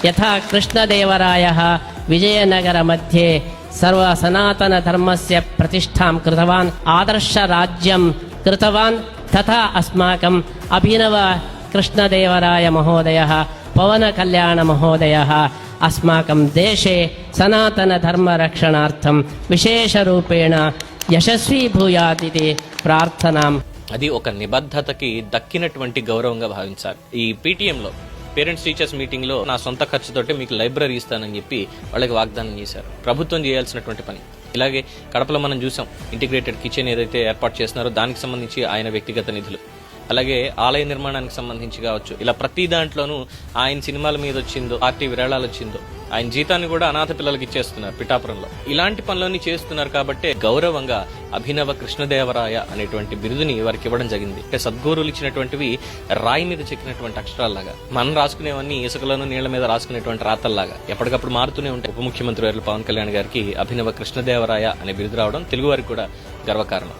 యథా కృష్ణదేవరాయः విజయనగర మధ్యే సర్వ సనాతన ధర్మస్య ప్రతిష్టాం కృతవాన్ ఆదర్శ రాజ్యం కృతవాన్ తథా అస్మాకం అభినవ కృష్ణదేవరాయ మహోదయः పవన కళ్యాణ మహోదయः అస్మాకం దేశే సనాతన ధర్మ రక్షణార్థం విశేష రూపేణ యశస్వీ భూయాతిథి ప్రార్థనాం. అది ఒక నిబద్ధతకి దక్కినటువంటి గౌరవంగా భావించాలి. ఈ పీటీఎంలో పేరెంట్స్ టీచర్స్ మీటింగ్ లో నా సొంత ఖర్చుతోటి మీకు లైబ్రరీ ఇస్తానని చెప్పి వాళ్ళకి వాగ్దానం చేశారు. ప్రభుత్వం చేయాల్సినటువంటి పని. ఇలాగే కడపలో మనం చూసాం, ఇంటిగ్రేటెడ్ కిచెన్ ఏదైతే ఏర్పాటు చేస్తున్నారో దానికి సంబంధించి ఆయన వ్యక్తిగత నిధులు, అలాగే ఆలయ నిర్మాణానికి సంబంధించి కావచ్చు, ఇలా ప్రతి దాంట్లోనూ ఆయన సినిమాల మీద వచ్చిందో, పార్టీ విరాళాలు వచ్చిందో, ఆయన జీతాన్ని కూడా అనాథ పిల్లలకి ఇచ్చేస్తున్నారు పిఠాపురంలో. ఇలాంటి పనులన్నీ చేస్తున్నారు కాబట్టి గౌరవంగా అభినవ కృష్ణదేవరాయ అనేటువంటి బిరుదుని వారికి ఇవ్వడం జరిగింది. అంటే సద్గురువులు ఇచ్చినటువంటివి రాయి మీద చెక్కినటువంటి అక్షరాల్లాగా, మనం రాసుకునేవన్నీ ఇసుకలను నీళ్ల మీద రాసుకునేటువంటి రాతల్లాగా ఎప్పటికప్పుడు మారుతూనే ఉంటాయి. ఉప ముఖ్యమంత్రి పవన్ కళ్యాణ్ గారికి అభినవ కృష్ణదేవరాయ అనే బిరుదు రావడం తెలుగు వారికి కూడా గర్వకారణం.